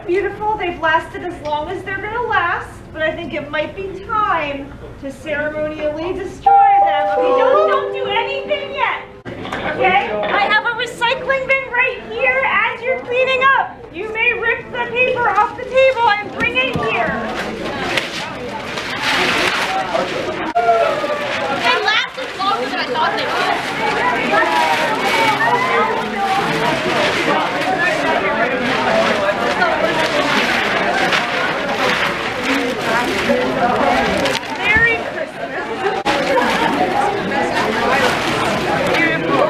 beautiful. They've lasted as long as they're gonna last, but I think it might be time to ceremonially destroy them. Okay, don't do anything yet. Okay? I have a recycling bin right here as you're cleaning up. You may rip the paper off the table and bring it here. They lasted longer than I thought they would. Merry Christmas. Beautiful.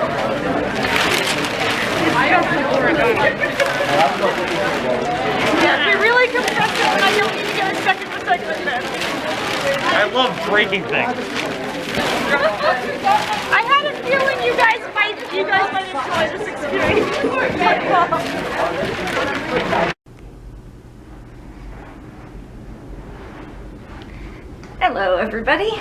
Yeah, we really compressed it when I don't need to get a second recycling bin. I love breaking things. I had a feeling you guys might enjoy this experience. Hello everybody.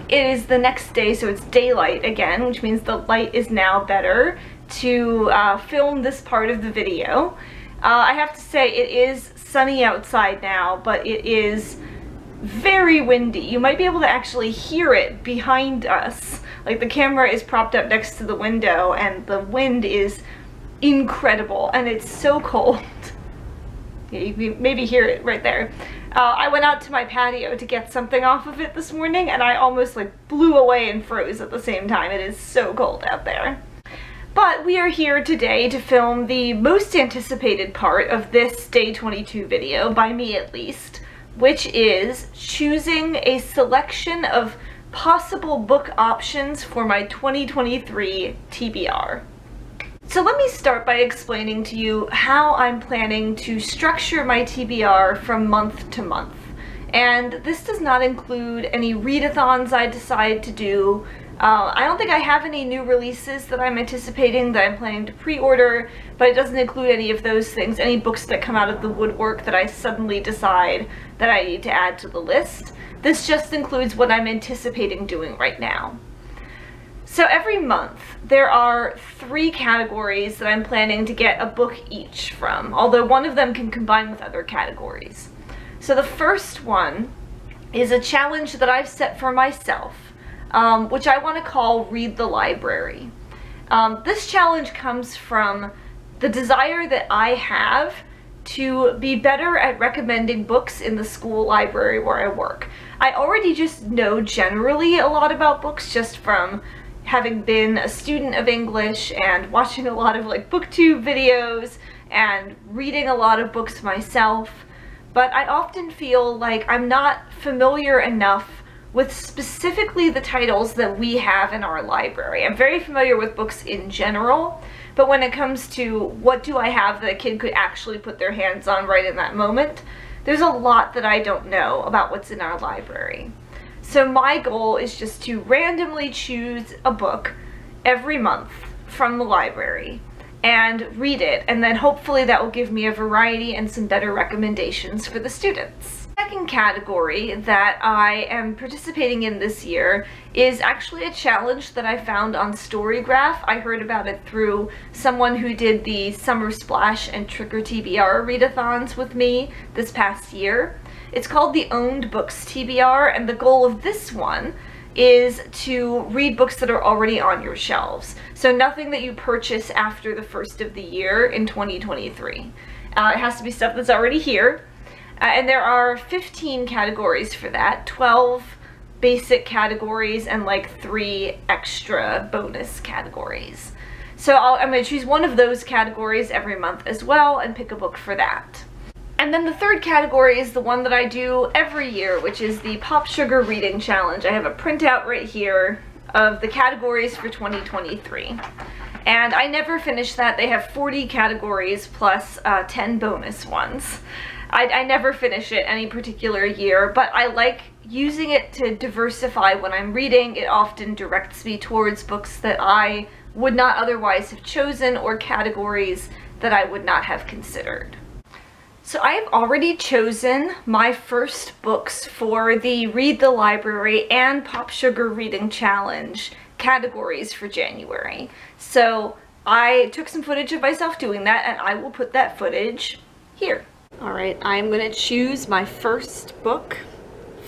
It is the next day, so it's daylight again, which means the light is now better to film this part of the video. I have to say it is sunny outside now, but it is very windy. You might be able to actually hear it behind us. Like, the camera is propped up next to the window and the wind is incredible and it's so cold. Yeah, you can maybe hear it right there. I went out to my patio to get something off of it this morning and I almost like blew away and froze at the same time. It is so cold out there. But we are here today to film the most anticipated part of this Day 22 video, by me at least, which is choosing a selection of possible book options for my 2023 TBR. So let me start by explaining to you how I'm planning to structure my TBR from month to month. And this does not include any readathons I decide to do. I don't think I have any new releases that I'm anticipating that I'm planning to pre-order, but it doesn't include any of those things, any books that come out of the woodwork that I suddenly decide that I need to add to the list. This just includes what I'm anticipating doing right now. So every month there are 3 categories that I'm planning to get a book each from, although one of them can combine with other categories. So the first one is a challenge that I've set for myself, which I want to call Read the Library. This challenge comes from the desire that I have to be better at recommending books in the school library where I work. I already just know generally a lot about books just from having been a student of English and watching a lot of like booktube videos and reading a lot of books myself, but I often feel like I'm not familiar enough with specifically the titles that we have in our library. I'm very familiar with books in general, but when it comes to what do I have that a kid could actually put their hands on right in that moment, there's a lot that I don't know about what's in our library. So my goal is just to randomly choose a book every month from the library and read it, and then hopefully that will give me a variety and some better recommendations for the students. The second category that I am participating in this year is actually a challenge that I found on Storygraph. I heard about it through someone who did the Summer Splash and Trick or TBR readathons with me this past year. It's called the Owned Books TBR, and the goal of this one is to read books that are already on your shelves. So nothing that you purchase after the first of the year in 2023. It has to be stuff that's already here. And there are 15 categories for that, 12 basic categories and like 3 extra bonus categories. So I'm going to choose one of those categories every month as well and pick a book for that. And then the third category is the one that I do every year, which is the Pop Sugar Reading Challenge. I have a printout right here of the categories for 2023. And I never finish that. They have 40 categories plus 10 bonus ones. I never finish it any particular year, but I like using it to diversify when I'm reading. It often directs me towards books that I would not otherwise have chosen or categories that I would not have considered. So I have already chosen my first books for the Read the Library and Pop Sugar Reading Challenge categories for January. So I took some footage of myself doing that, and I will put that footage here. Alright, I'm gonna choose my first book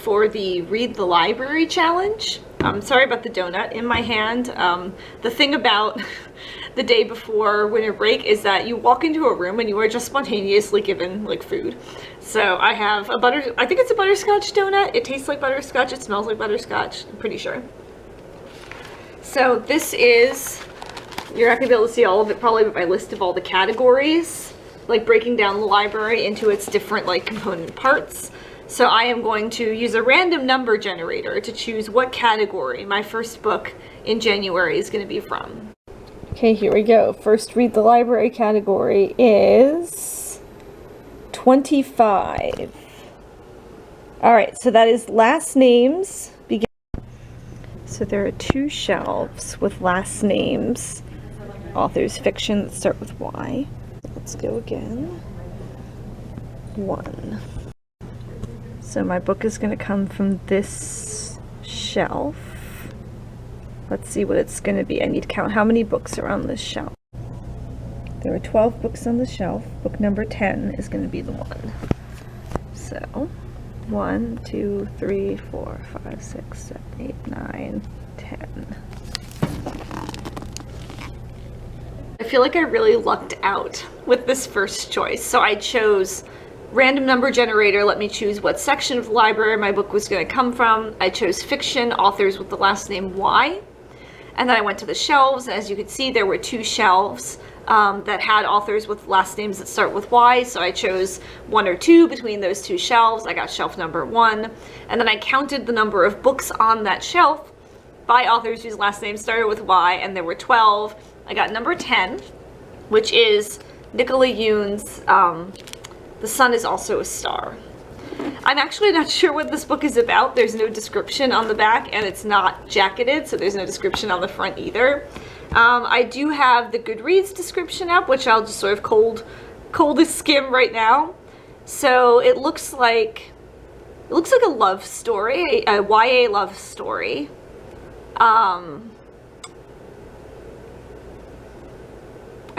for the Read the Library challenge. Sorry about the donut in my hand. The thing about the day before winter break is that you walk into a room and you are just spontaneously given like food. So I have I think it's a butterscotch donut. It tastes like butterscotch, it smells like butterscotch, I'm pretty sure. So this is, you're not gonna be able to see all of it probably, but my list of all the categories, like breaking down the library into its different like component parts. So I am going to use a random number generator to choose what category my first book in January is going to be from. Okay, here we go. First Read the Library category is 25. Alright, so that is last names. So there are 2 shelves with last names, authors fiction that start with Y. Let's go again. 1. So my book is going to come from this shelf. Let's see what it's going to be. I need to count how many books are on this shelf. There are 12 books on the shelf. Book number 10 is going to be the one. So 1, 2, 3, 4, 5, 6, 7, 8, 9, 10. I feel like I really lucked out with this first choice. So I chose random number generator, let me choose what section of the library my book was going to come from. I chose fiction, authors with the last name Y. And then I went to the shelves. As you can see, there were 2 shelves that had authors with last names that start with Y. So I chose 1 or 2 between those 2 shelves. I got shelf number 1. And then I counted the number of books on that shelf by authors whose last names started with Y, and there were 12. I got number 10, which is Nicola Yoon's The Sun is Also a Star. I'm actually not sure what this book is about. There's no description on the back, and it's not jacketed, so there's no description on the front either. I do have the Goodreads description up, which I'll just sort of cold skim right now. So it looks like a love story, a YA love story. And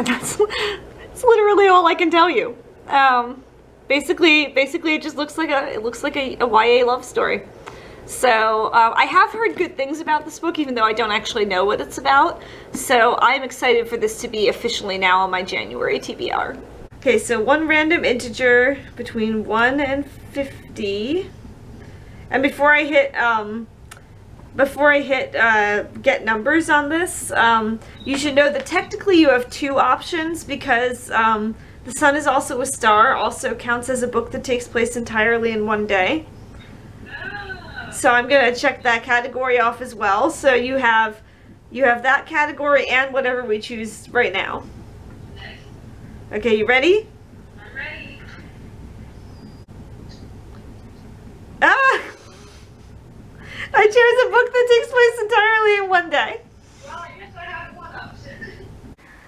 that's literally all I can tell you. Basically it just looks like a YA love story. So I have heard good things about this book, even though I don't actually know what it's about. So I'm excited for this to be officially now on my January TBR. Okay, so one random integer between 1 and 50. And before I hit get numbers on this, you should know that technically you have 2 options, because The Sun is Also a Star also counts as a book that takes place entirely in one day. So I'm gonna check that category off as well. So you have that category and whatever we choose right now. Okay, you ready? I'm ready. Ah! I chose a book that takes place entirely in one day. Well, I guess I have one option.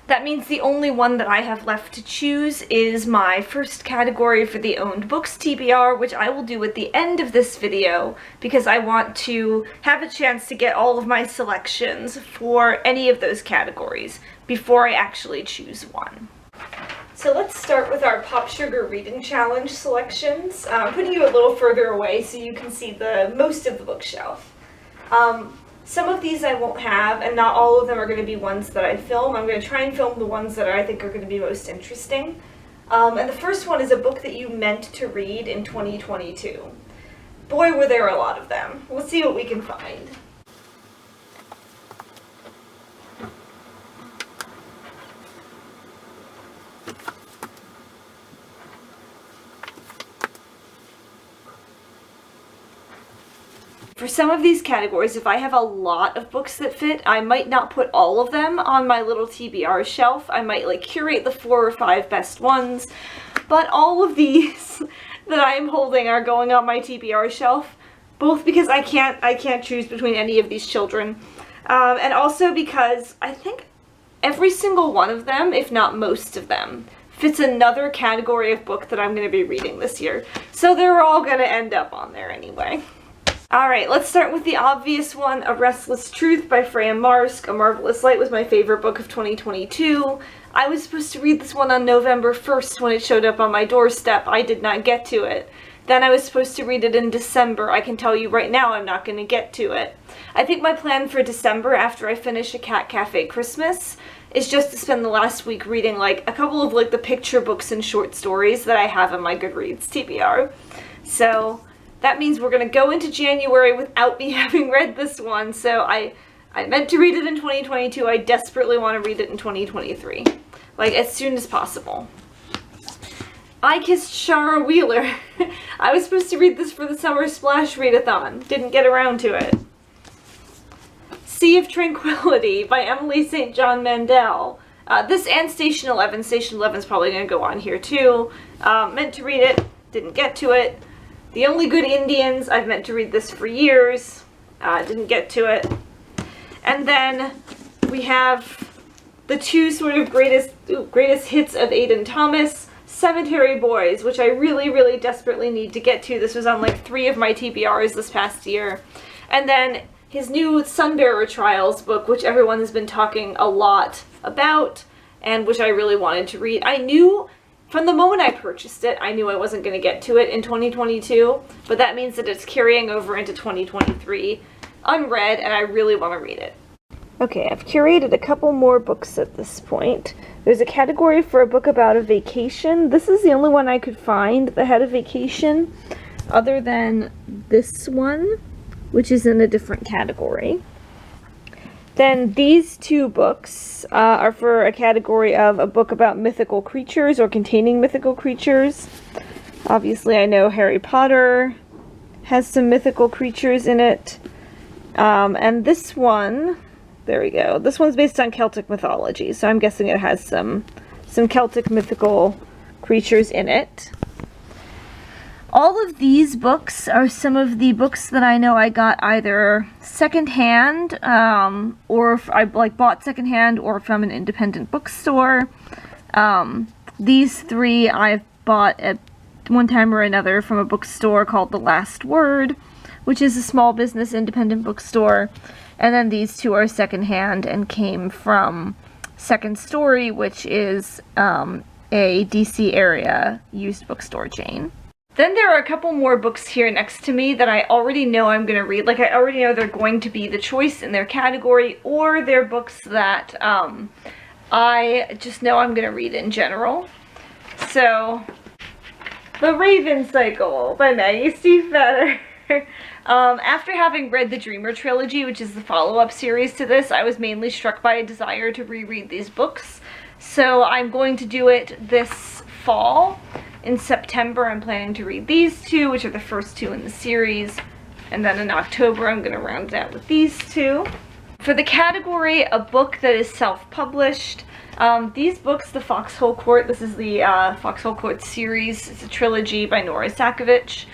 That means the only one that I have left to choose is my first category for the owned books TBR, which I will do at the end of this video because I want to have a chance to get all of my selections for any of those categories before I actually choose one. So let's start with our Pop Sugar Reading Challenge selections. I'm putting you a little further away so you can see most of the bookshelf. Some of these I won't have, and not all of them are going to be ones that I film. I'm going to try and film the ones that I think are going to be most interesting. And the first one is a book that you meant to read in 2022. Boy, were there a lot of them. We'll see what we can find. For some of these categories, if I have a lot of books that fit, I might not put all of them on my little TBR shelf. I might like curate the 4 or 5 best ones, but all of these that I am holding are going on my TBR shelf, both because I can't choose between any of these children, and also because I think every single one of them, if not most of them, fits another category of book that I'm going to be reading this year. So they're all going to end up on there anyway. Alright, let's start with the obvious one, A Restless Truth by Freya Marske. A Marvelous Light was my favorite book of 2022. I was supposed to read this one on November 1st when it showed up on my doorstep. I did not get to it. Then I was supposed to read it in December. I can tell you right now I'm not going to get to it. I think my plan for December, after I finish A Cat Cafe Christmas, is just to spend the last week reading like a couple of like the picture books and short stories that I have in my Goodreads TBR. So that means we're going to go into January without me having read this one. So I meant to read it in 2022. I desperately want to read it in 2023. Like as soon as possible. I Kissed Shara Wheeler. I was supposed to read this for the Summer Splash Readathon. Didn't get around to it. Sea of Tranquility by Emily St. John Mandel. This and Station 11. Station 11 is probably going to go on here too. Meant to read it. Didn't get to it. The Only Good Indians. I've meant to read this for years. Didn't get to it. And then we have the two sort of greatest hits of Aidan Thomas. Cemetery Boys, which I really, really desperately need to get to. This was on like 3 of my TBRs this past year. And then his new Sunbearer Trials book, which everyone has been talking a lot about, and which I really wanted to read. I knew, from the moment I purchased it, I knew I wasn't going to get to it in 2022, but that means that it's carrying over into 2023 unread, and I really want to read it. Okay, I've curated a couple more books at this point. There's a category for a book about a vacation. This is the only one I could find that had a vacation, other than this one, which is in a different category. Then these two books are for a category of a book about mythical creatures or containing mythical creatures. Obviously, I know Harry Potter has some mythical creatures in it. And this one... There we go. This one's based on Celtic mythology, so I'm guessing it has some Celtic mythical creatures in it. All of these books are some of the books that I know I got either secondhand, or if I bought secondhand, or from an independent bookstore. These 3 I've bought at one time or another from a bookstore called The Last Word, which is a small business independent bookstore. And then these 2 are secondhand and came from Second Story, which is a DC area used bookstore chain. Then there are a couple more books here next to me that I already know I'm going to read. Like, I already know they're going to be the choice in their category, or they're books that I just know I'm going to read in general. So, The Raven Cycle by Maggie Stiefvater. After having read the Dreamer trilogy, which is the follow-up series to this, I was mainly struck by a desire to reread these books. So I'm going to do it this fall. In September, I'm planning to read these 2, which are the first 2 in the series. And then in October, I'm going to round it out with these 2. For the category, a book that is self-published, these books, The Foxhole Court, this is the Foxhole Court series. It's a trilogy by Nora Sakovich.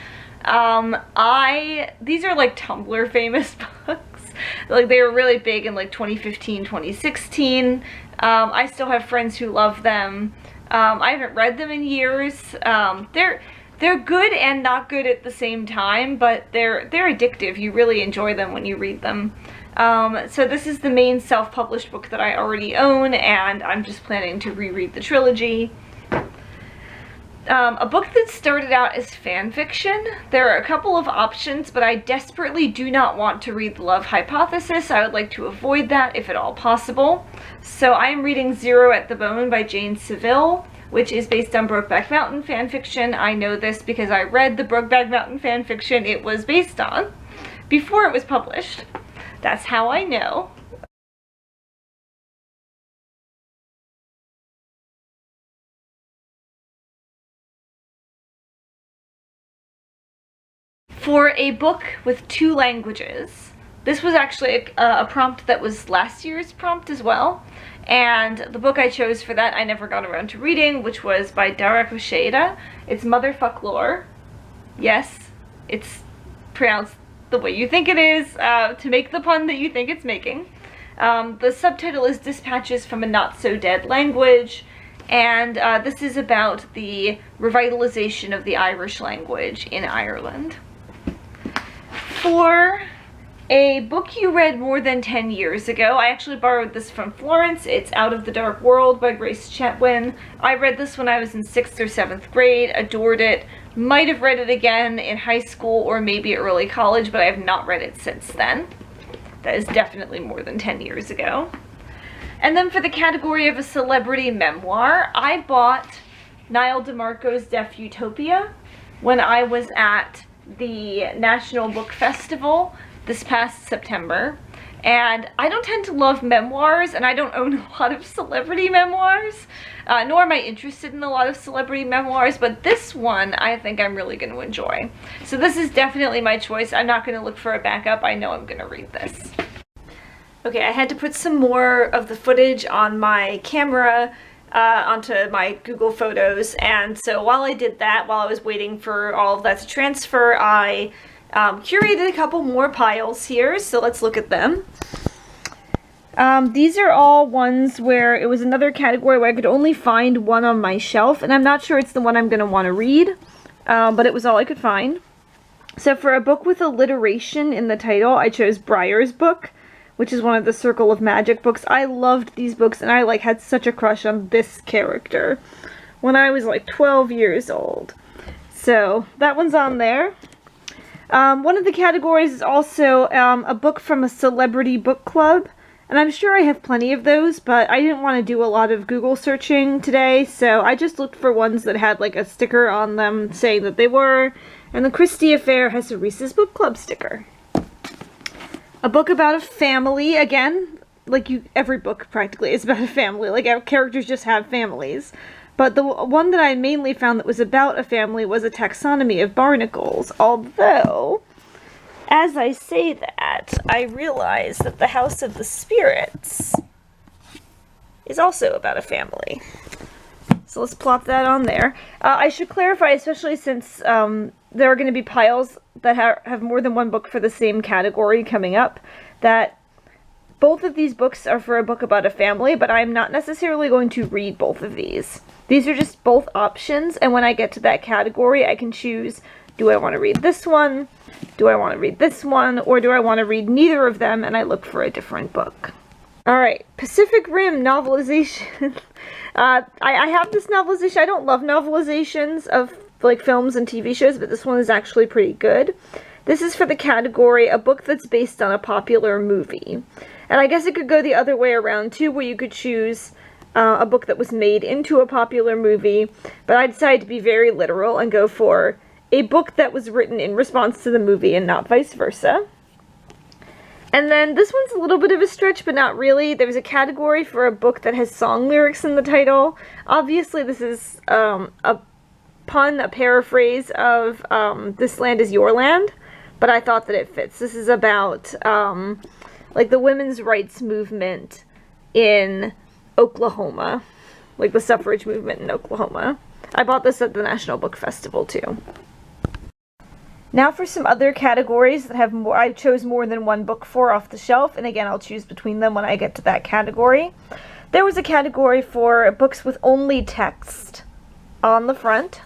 These are like Tumblr famous books. Like, they were really big in like 2015, 2016. I still have friends who love them. I haven't read them in years. They're good and not good at the same time, but they're addictive. You really enjoy them when you read them. So this is the main self-published book that I already own, and I'm just planning to reread the trilogy. A book that started out as fan fiction. There are a couple of options, but I desperately do not want to read The Love Hypothesis. I would like to avoid that if at all possible. So I am reading Zero at the Bone by Jane Seville, which is based on Brokeback Mountain fan fiction. I know this because I read the Brokeback Mountain fan fiction it was based on before it was published. That's how I know. For a book with 2 languages, this was actually a prompt that was last year's prompt as well, and the book I chose for that I never got around to reading, which was by Dara Kosheda. It's Motherfuck Lore. Yes, it's pronounced the way you think it is, to make the pun that you think it's making. The subtitle is Dispatches from a Not-So-Dead Language, and this is about the revitalization of the Irish language in Ireland. For A book you read more than 10 years ago. I actually borrowed this from Florence. It's Out of the Dark World by Grace Chetwin. I read this when I was in 6th or 7th grade, adored it. Might have read it again in high school or maybe early college, but I have not read it since then. That is definitely more than 10 years ago. And then for the category of a celebrity memoir, I bought Niall DeMarco's Deaf Utopia when I was at the National Book Festival this past September. And I don't tend to love memoirs, and I don't own a lot of celebrity memoirs, nor am I interested in a lot of celebrity memoirs, but this one I think I'm really going to enjoy. So this is definitely my choice. I'm not going to look for a backup. I know I'm going to read this. Okay, I had to put some more of the footage on my camera onto my Google Photos, and so while I did that, while I was waiting for all of that to transfer, I curated a couple more piles here, so let's look at them. These are all ones where it was another category where I could only find one on my shelf, and I'm not sure it's the one I'm going to want to read, but it was all I could find. So for a book with alliteration in the title, I chose Briar's Book, which is one of the Circle of Magic books. I loved these books, and I had such a crush on this character when I was like 12 years old. So that one's on there. One of the categories is also a book from a celebrity book club, and I'm sure I have plenty of those, but I didn't want to do a lot of Google searching today, so I just looked for ones that had like a sticker on them saying that they were, and the Christie Affair has a Reese's Book Club sticker. A book about a family, again, like every book practically is about a family, like characters just have families. But the one that I mainly found that was about a family was a taxonomy of barnacles, although, as I say that, I realize that the House of the Spirits is also about a family. So let's plop that on there. I should clarify, especially since there are going to be piles that have more than one book for the same category coming up, that both of these books are for a book about a family, but I'm not necessarily going to read both of these. These are just both options, and when I get to that category, I can choose, do I want to read this one, do I want to read this one, or do I want to read neither of them, and I look for a different book. Alright, Pacific Rim novelization. I have this novelization. I don't love novelizations of like films and TV shows, but this one is actually pretty good. This is for the category, a book that's based on a popular movie. And I guess it could go the other way around too, where you could choose a book that was made into a popular movie, but I decided to be very literal and go for a book that was written in response to the movie and not vice versa. And then this one's a little bit of a stretch, but not really. There's a category for a book that has song lyrics in the title. Obviously this is a pun, a paraphrase of This Land Is Your Land, but I thought that it fits. This is about like the women's rights movement in Oklahoma, like the suffrage movement in Oklahoma. I bought this at the National Book Festival too. Now for some other categories that have more, I chose more than one book for off the shelf, and again I'll choose between them when I get to that category. There was a category for books with only text on the front.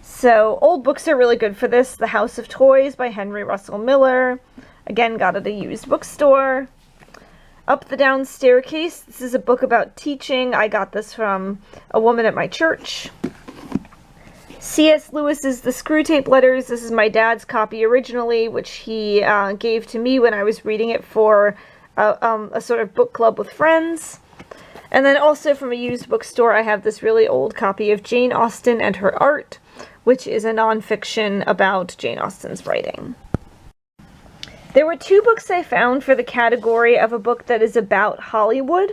So old books are really good for this. The House of Toys by Henry Russell Miller. Again, got at a used bookstore. Up the Down Staircase. This is a book about teaching. I got this from a woman at my church. C.S. Lewis's The Screwtape Letters. This is my dad's copy originally, which he gave to me when I was reading it for a sort of book club with friends. And then also from a used bookstore, I have this really old copy of Jane Austen and Her Art, which is a nonfiction about Jane Austen's writing. There were two books I found for the category of a book that is about Hollywood.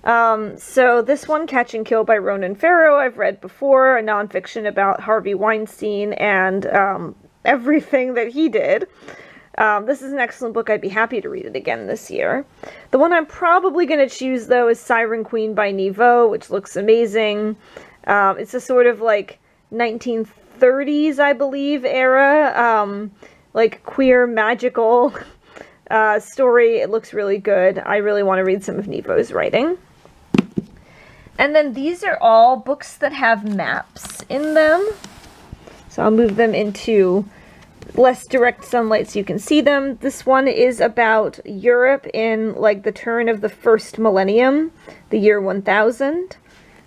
So this one, Catch and Kill by Ronan Farrow, I've read before, a nonfiction about Harvey Weinstein and everything that he did. This is an excellent book. I'd be happy to read it again this year. The one I'm probably going to choose, though, is Siren Queen by Niveau, which looks amazing. It's a sort of like 1930s, I believe, era, like queer magical story. It looks really good. I really want to read some of Nivo's writing. And then these are all books that have maps in them. So I'll move them into less direct sunlight so you can see them. This one is about Europe in like the turn of the first millennium, the year 1000.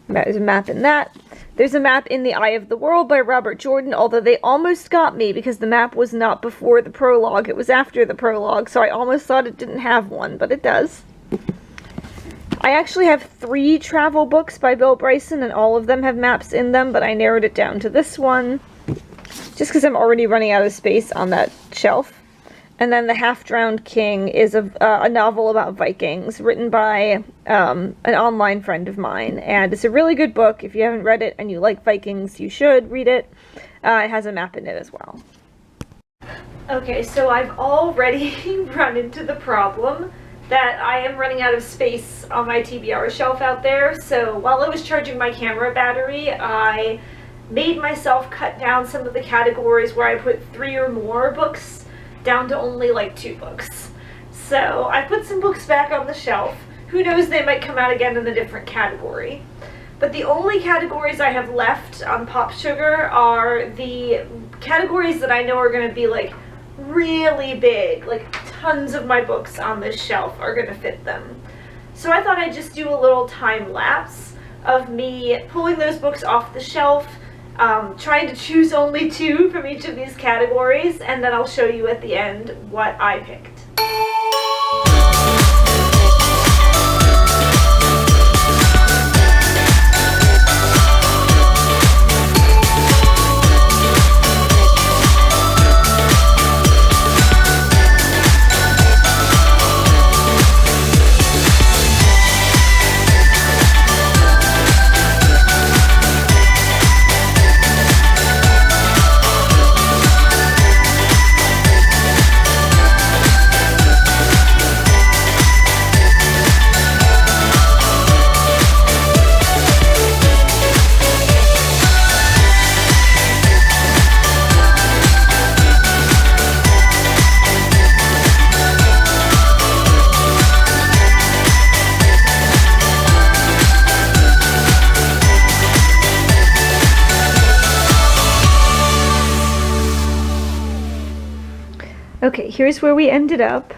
There's a map in that. There's a map in The Eye of the World by Robert Jordan, although they almost got me because the map was not before the prologue, it was after the prologue, so I almost thought it didn't have one, but it does. I actually have 3 travel books by Bill Bryson, and all of them have maps in them, but I narrowed it down to this one, just because I'm already running out of space on that shelf. And then The Half-Drowned King is a novel about Vikings, written by an online friend of mine. And it's a really good book. If you haven't read it and you like Vikings, you should read it. It has a map in it as well. Okay, so I've already run into the problem that I am running out of space on my TBR shelf out there. So while I was charging my camera battery, I made myself cut down some of the categories where I put 3 or more books down to only like 2 books. So I put some books back on the shelf. Who knows, they might come out again in a different category. But the only categories I have left on Pop Sugar are the categories that I know are going to be like really big, like tons of my books on this shelf are going to fit them. So I thought I'd just do a little time lapse of me pulling those books off the shelf, trying to choose only 2 from each of these categories, and then I'll show you at the end what I picked. Okay, here's where we ended up.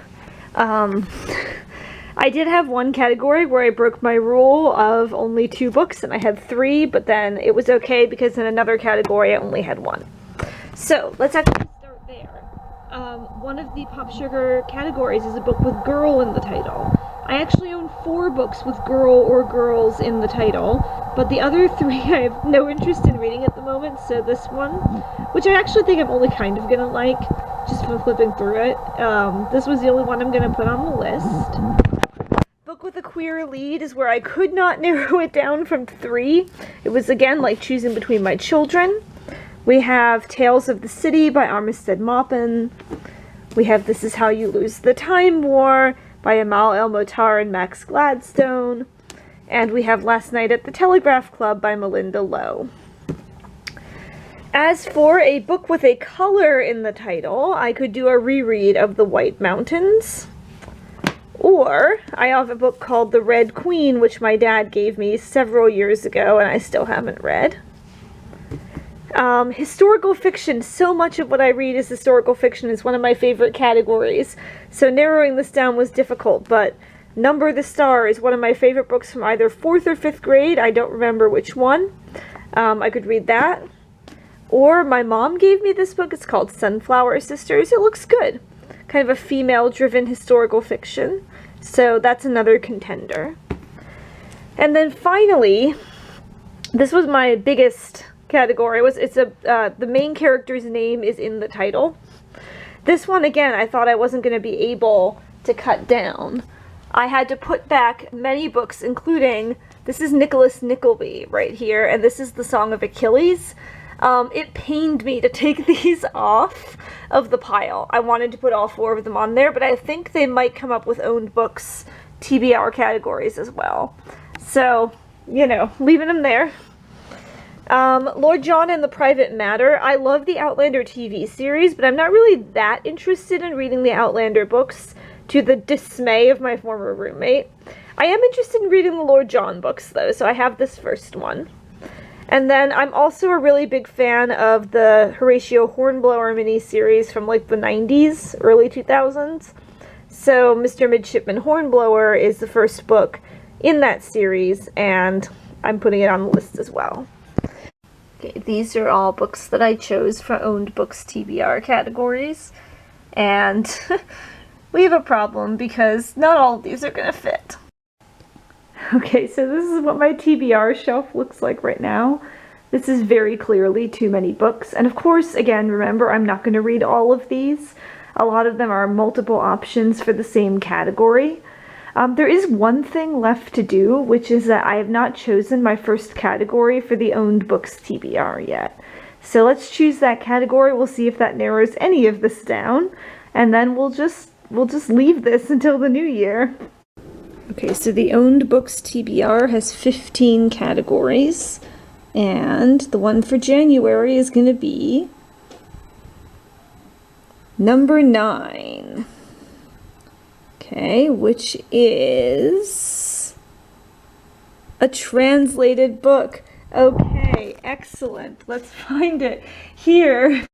I did have one category where I broke my rule of only 2 books, and I had 3, but then it was okay because in another category I only had 1. So, let's actually start there. One of the Pop Sugar categories is a book with girl in the title. I actually own 4 books with girl or girls in the title, but the other 3 I have no interest in reading at the moment, so this one, which I actually think I'm only kind of gonna like, just from flipping through it. This was the only one I'm gonna put on the list. Book with a queer lead is where I could not narrow it down from 3. It was again like choosing between my children. We have Tales of the City by Armistead Maupin. We have This Is How You Lose the Time War by Amal El-Motar and Max Gladstone. And we have Last Night at the Telegraph Club by Melinda Lowe. As for a book with a color in the title, I could do a reread of The White Mountains. Or, I have a book called The Red Queen, which my dad gave me several years ago and I still haven't read. Historical fiction. So much of what I read is historical fiction. It's one of my favorite categories. So narrowing this down was difficult, but Number the Star is one of my favorite books from either 4th or 5th grade. I don't remember which one. I could read that. Or my mom gave me this book. It's called Sunflower Sisters. It looks good. Kind of a female-driven historical fiction. So that's another contender. And then finally, this was my biggest category. The main character's name is in the title. This one, again, I thought I wasn't going to be able to cut down. I had to put back many books, including, this is Nicholas Nickleby right here, and this is The Song of Achilles. It pained me to take these off of the pile. I wanted to put all 4 of them on there, but I think they might come up with owned books TBR categories as well. So, you know, leaving them there. Lord John and the Private Matter. I love the Outlander TV series, but I'm not really that interested in reading the Outlander books, to the dismay of my former roommate. I am interested in reading the Lord John books, though, so I have this first one. And then I'm also a really big fan of the Horatio Hornblower miniseries from like the 90s, early 2000s. So Mr. Midshipman Hornblower is the first book in that series, and I'm putting it on the list as well. Okay, these are all books that I chose for Owned Books TBR categories, and we have a problem because not all of these are going to fit. Okay, so this is what my TBR shelf looks like right now. This is very clearly too many books, and of course, again, remember, I'm not going to read all of these. A lot of them are multiple options for the same category. There is one thing left to do, which is that I have not chosen my first category for the Owned Books TBR yet. So let's choose that category. We'll see if that narrows any of this down, and then we'll just leave this until the new year. Okay, so the Owned Books TBR has 15 categories, and the one for January is going to be number 9. Okay, which is a translated book. Okay, excellent. Let's find it here.